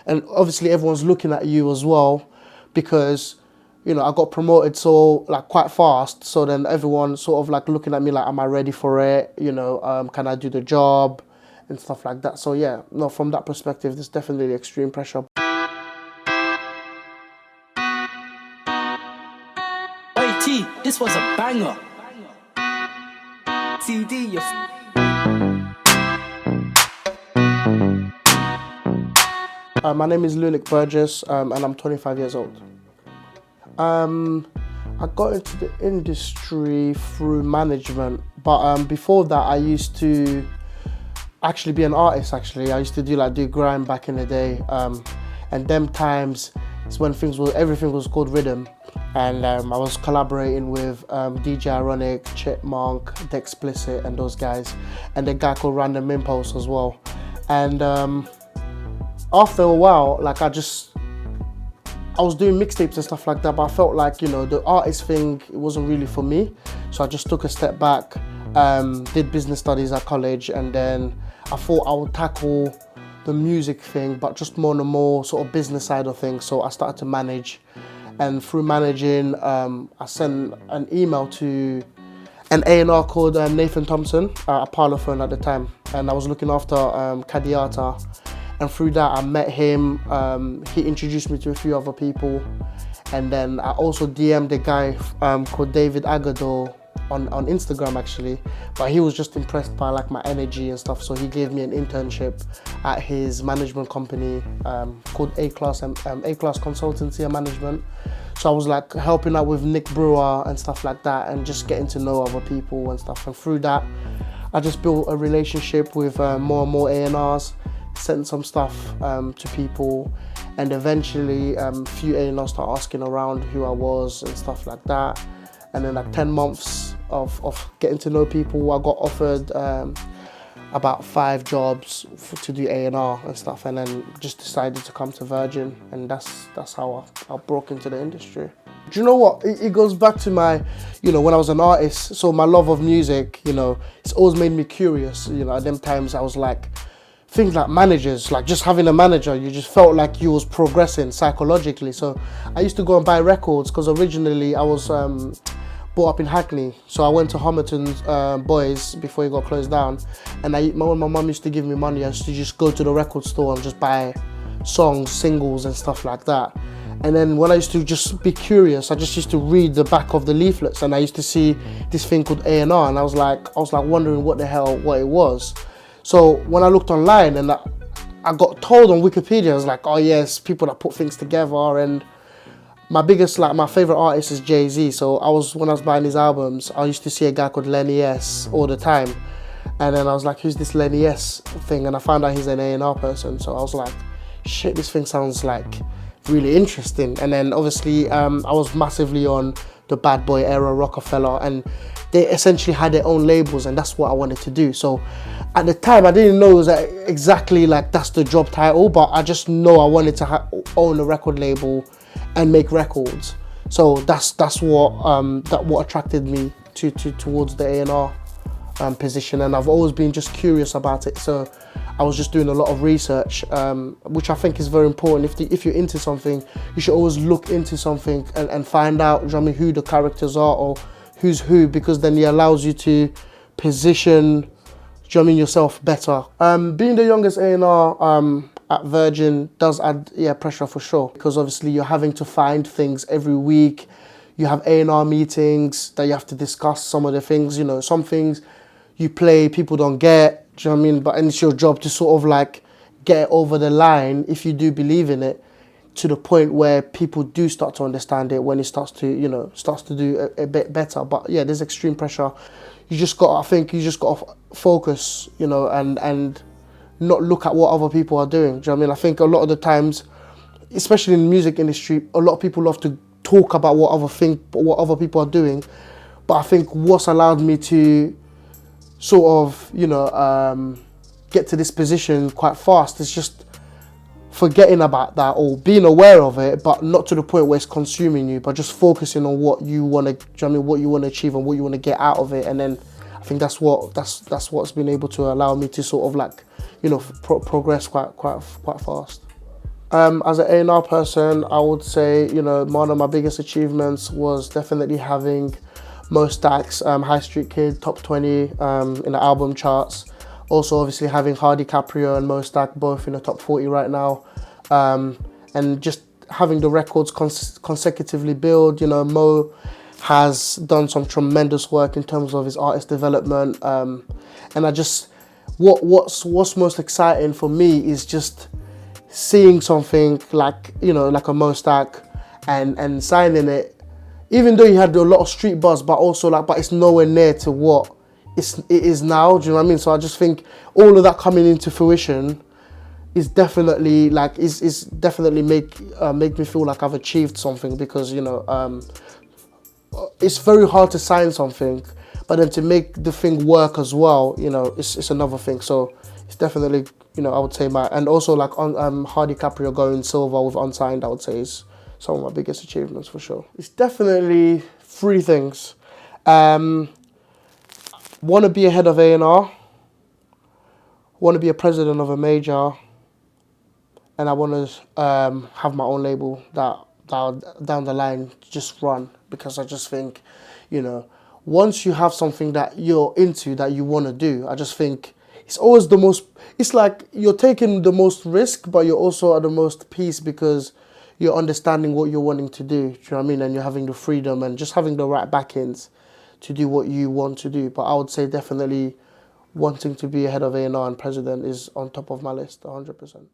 And obviously everyone's looking at you as well, because, you know, I got promoted so like quite fast. So then everyone sort of like looking at me like, am I ready for it? You know, can I do the job and stuff like that? So yeah, no, from that perspective, there's definitely extreme pressure. Hey T, this was a banger. TD, you My name is Lunick Bourgess, and I'm 25 years old. I got into the industry through management, but before that I used to actually be an artist. Actually, I used to do grime back in the day, and them times is when everything was called rhythm, and I was collaborating with DJ Ironic, Chipmunk, The Explicit, and those guys, and the guy called Random Impulse as well. And after a while, like I was doing mixtapes and stuff like that, but I felt like, you know, the artist thing, it wasn't really for me. So I just took a step back, did business studies at college, and then I thought I would tackle the music thing, but just more on the more sort of business side of things. So I started to manage, and through managing, I sent an email to an A&R called Nathan Thompson, a Parlophone at the time, and I was looking after Kadiata. And through that, I met him. He introduced me to a few other people, and then I also DM'd a guy called David Agador on Instagram actually. But he was just impressed by like my energy and stuff, so he gave me an internship at his management company called A-Class Consultancy and Management. So I was like helping out with Nick Brewer and stuff like that, and just getting to know other people and stuff. And through that, I just built a relationship with more and more A&Rs. Sent some stuff to people, and eventually few A&Rs start asking around who I was and stuff like that. And then like 10 months of getting to know people, I got offered about 5 jobs to do A&R and stuff, and then just decided to come to Virgin, and that's how I broke into the industry. Do you know what? It goes back to my, you know, when I was an artist, so my love of music, you know, it's always made me curious. You know, at them times I was like, things like managers, like just having a manager, you just felt like you was progressing psychologically. So I used to go and buy records, because originally I was brought up in Hackney. So I went to Homerton's Boys before it got closed down. And when my mum used to give me money, I used to just go to the record store and just buy songs, singles and stuff like that. And then when I used to just be curious, I just used to read the back of the leaflets, and I used to see this thing called A&R, and I was like wondering what it was. So when I looked online, and I got told on Wikipedia, I was like, oh yes, people that put things together. And my favorite artist is Jay-Z. So when I was buying his albums, I used to see a guy called Lenny S all the time. And then I was like, who's this Lenny S thing? And I found out he's an A&R person. So I was like, shit, this thing sounds like really interesting. And then obviously I was massively on the Bad Boy era, Rockefeller, and they essentially had their own labels, and that's what I wanted to do. So at the time, I didn't know it was exactly like that's the job title, but I just know I wanted to own a record label and make records. So that's what attracted me towards the A&R position, and I've always been just curious about it. So I was just doing a lot of research, which I think is very important. If you're into something, you should always look into something and find out, who the characters are or who's who, because then it allows you to position, yourself better. Being the youngest A&R at Virgin does add pressure for sure, because obviously you're having to find things every week. You have A&R meetings that you have to discuss some of the things. You know, some things you play people don't get. Do you know what I mean? But and it's your job to sort of like get it over the line, if you do believe in it, to the point where people do start to understand it, when it starts to do a bit better. But yeah, there's extreme pressure. I think you just got to focus, and not look at what other people are doing. Do you know what I mean? I think a lot of the times, especially in the music industry, a lot of people love to talk about what other people are doing. But I think what's allowed me to sort of, get to this position quite fast is just forgetting about that, or being aware of it, but not to the point where it's consuming you, but just focusing on what you want to, what you want to achieve and what you want to get out of it. And then I think that's what's been able to allow me to sort of like, progress quite fast. As an A&R person, I would say, you know, one of my biggest achievements was definitely having Mo Stack's High Street Kid top 20 in the album charts. Also, obviously, having Hardi, Caprio and Mo Stack both in the top 40 right now. And just having the records consecutively build. You know, Mo has done some tremendous work in terms of his artist development. And I just, what's most exciting for me is just seeing something like, you know, like a Mo Stack and signing it, even though he had a lot of street buzz, but also like, but it's nowhere near to what it is now. Do you know what I mean? So I just think all of that coming into fruition is definitely like is definitely make me feel like I've achieved something, because you know it's very hard to sign something, but then to make the thing work as well, you know, it's another thing. So it's definitely, you know, I would say and also like on Hardi Caprio going silver with Unsigned, I would say is some of my biggest achievements for sure. It's definitely three things. Want to be ahead of A&R, want to be a president of a major, and I want to have my own label that down the line just run, because I just think, you know, once you have something that you're into, that you want to do, I just think it's always the most, it's like you're taking the most risk, but you're also at the most peace, because you're understanding what you're wanting to do. Do you know what I mean? And you're having the freedom and just having the right backings to do what you want to do. But I would say definitely wanting to be ahead of A&R and president is on top of my list, 100%.